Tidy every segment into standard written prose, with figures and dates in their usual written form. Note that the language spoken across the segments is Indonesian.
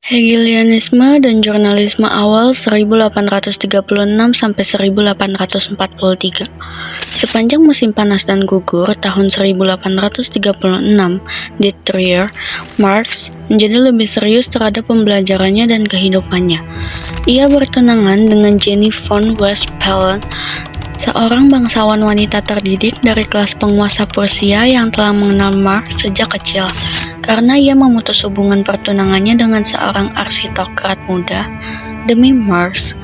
Hegelianisme dan jurnalisme awal 1836–1843. Sepanjang musim panas dan gugur tahun 1836 di Trier, Marx menjadi lebih serius terhadap pembelajarannya dan kehidupannya. Ia bertunangan dengan Jenny von Westphalen, seorang bangsawan wanita terdidik dari kelas penguasa Prusia yang telah mengenal Marx sejak kecil. Karena ia memutus hubungan pertunangannya dengan seorang aristokrat muda demi Marx.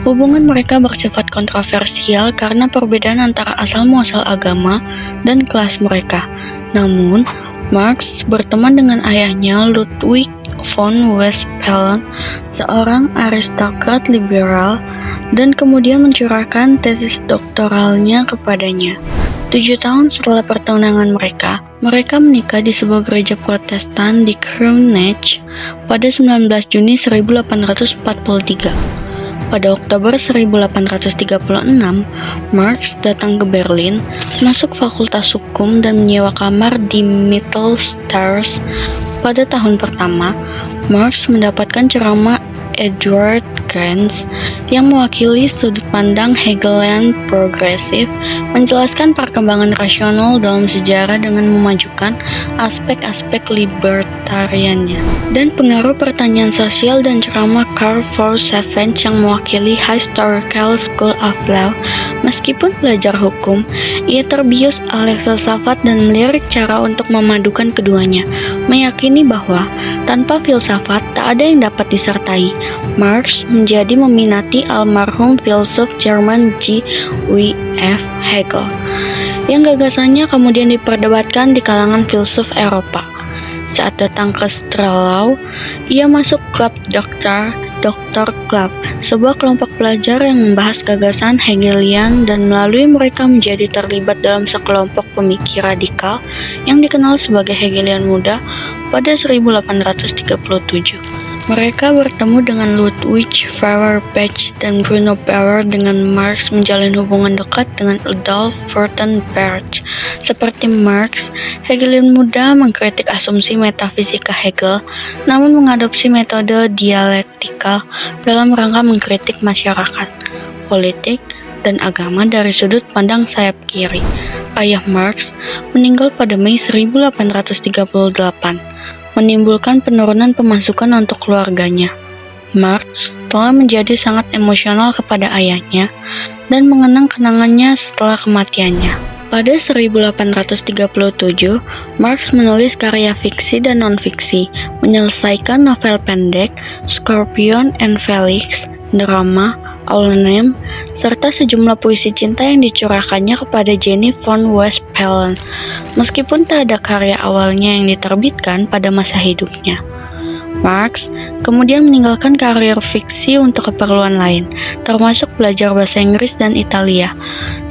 Hubungan mereka bersifat kontroversial karena perbedaan antara asal-muasal agama dan kelas mereka. Namun, Marx berteman dengan ayahnya Ludwig von Westphalen, seorang aristokrat liberal, dan kemudian mencurahkan tesis doktoralnya kepadanya. 7 tahun setelah pertunangan mereka menikah di sebuah gereja Protestan di Kreunach pada 19 Juni 1843. Pada Oktober 1836, Marx datang ke Berlin, masuk Fakultas Hukum dan menyewa kamar di Mittelstraße. Pada tahun pertama, Marx mendapatkan ceramah Eduard Kranz yang mewakili sudut pandang Hegelian progresif, menjelaskan perkembangan rasional dalam sejarah dengan memajukan aspek-aspek libertariannya, dan pengaruh pertanyaan sosial dan ceramah Karl von Savage yang mewakili Historical School of Law. Meskipun belajar hukum, ia terbius oleh filsafat dan melirik cara untuk memadukan keduanya, meyakini bahwa tanpa filsafat tak ada yang dapat disertai. Marx menjadi meminati almarhum filsuf Jerman G. W. F. Hegel, yang gagasannya kemudian diperdebatkan di kalangan filsuf Eropa. Saat datang ke Strellau, ia masuk klub Dr. Club, sebuah kelompok pelajar yang membahas gagasan Hegelian, dan melalui mereka menjadi terlibat dalam sekelompok pemikir radikal yang dikenal sebagai Hegelian Muda pada 1837. Mereka bertemu dengan Ludwig Feuerbach dan Bruno Bauer. Dengan Marx menjalin hubungan dekat dengan Adolf Furstenberg. Seperti Marx, Hegelian Muda mengkritik asumsi metafisika Hegel, namun mengadopsi metode dialektikal dalam rangka mengkritik masyarakat, politik, dan agama dari sudut pandang sayap kiri. Ayah Marx meninggal pada Mei 1838. Menimbulkan penurunan pemasukan untuk keluarganya. Marx telah menjadi sangat emosional kepada ayahnya dan mengenang kenangannya setelah kematiannya. Pada 1837, Marx menulis karya fiksi dan non-fiksi, menyelesaikan novel pendek Scorpion and Felix, drama Aulenem, serta sejumlah puisi cinta yang dicurahkannya kepada Jenny von Westphalen, meskipun tak ada karya awalnya yang diterbitkan pada masa hidupnya. Marx kemudian meninggalkan karir fiksi untuk keperluan lain, termasuk belajar bahasa Inggris dan Italia,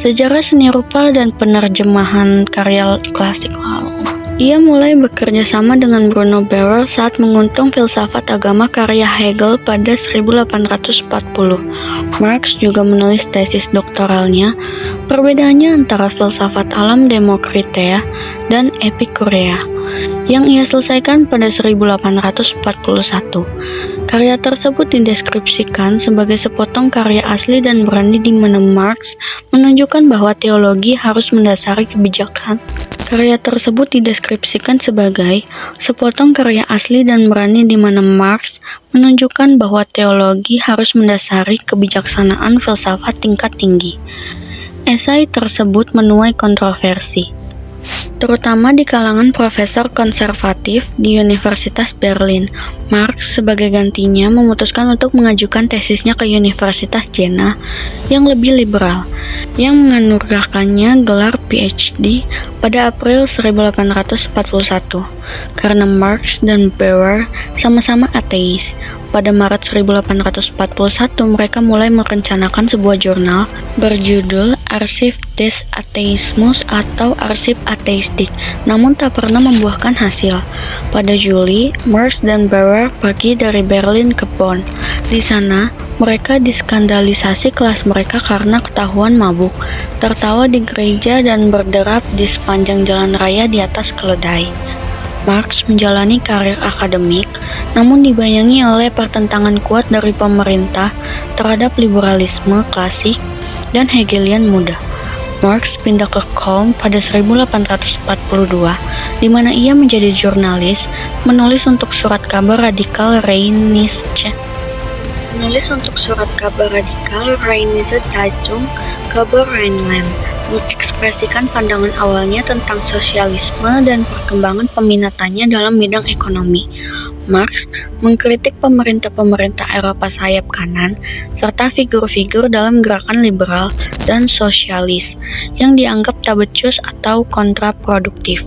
sejarah seni rupa, dan penerjemahan karya klasik lalu. Ia mulai bekerja sama dengan Bruno Bauer saat menguntung filsafat agama karya Hegel pada 1840. Marx juga menulis tesis doktoralnya, perbedaannya antara filsafat alam Demokritea dan Epikurea, yang ia selesaikan pada 1841. Karya tersebut dideskripsikan sebagai sepotong karya asli dan berani di mana Marx menunjukkan bahwa teologi harus mendasari kebijakan. Karya tersebut dideskripsikan sebagai sepotong karya asli dan berani di mana Marx menunjukkan bahwa teologi harus mendasari kebijaksanaan filsafat tingkat tinggi. Esai tersebut menuai kontroversi, terutama di kalangan profesor konservatif di Universitas Berlin. Marx sebagai gantinya memutuskan untuk mengajukan tesisnya ke Universitas Jena yang lebih liberal, yang menganugerahkannya gelar PhD pada April 1841. Karena Marx dan Bauer sama-sama ateis, pada Maret 1841 mereka mulai merencanakan sebuah jurnal berjudul Arschiv des Atheismus atau Arsip Ateistik, namun tak pernah membuahkan hasil. Pada Juli, Marx dan Bauer pergi dari Berlin ke Bonn. Di sana, mereka diskandalisasi kelas mereka karena ketahuan mabuk, tertawa di gereja, dan berderap di sepanjang jalan raya di atas keledai. Marx menjalani karir akademik, namun dibayangi oleh pertentangan kuat dari pemerintah terhadap liberalisme klasik dan Hegelian muda. Marx pindah ke Köln pada 1842, di mana ia menjadi jurnalis, menulis untuk surat kabar radikal Rheinische Zeitung, Kabar Rhineland, mengekspresikan pandangan awalnya tentang sosialisme dan perkembangan peminatannya dalam bidang ekonomi. Marx mengkritik pemerintah-pemerintah Eropa sayap kanan serta figur-figur dalam gerakan liberal dan sosialis yang dianggap tak becus atau kontraproduktif.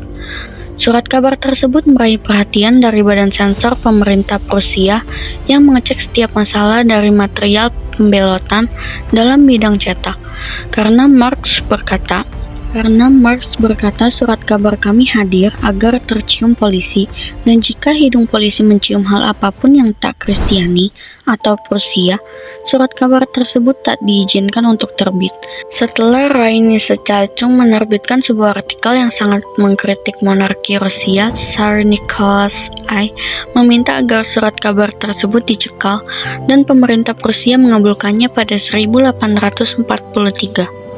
Surat kabar tersebut meraih perhatian dari Badan Sensor Pemerintah Prusia yang mengecek setiap masalah dari material pembelotan dalam bidang cetak. Karena Marx berkata surat kabar kami hadir agar tercium polisi, dan jika hidung polisi mencium hal apapun yang tak Kristiani atau Prusia, surat kabar tersebut tak diizinkan untuk terbit. Setelah Rheinische Zeitung menerbitkan sebuah artikel yang sangat mengkritik monarki Rusia, Tsar Nicholas I meminta agar surat kabar tersebut dicekal dan pemerintah Prusia mengabulkannya pada 1843.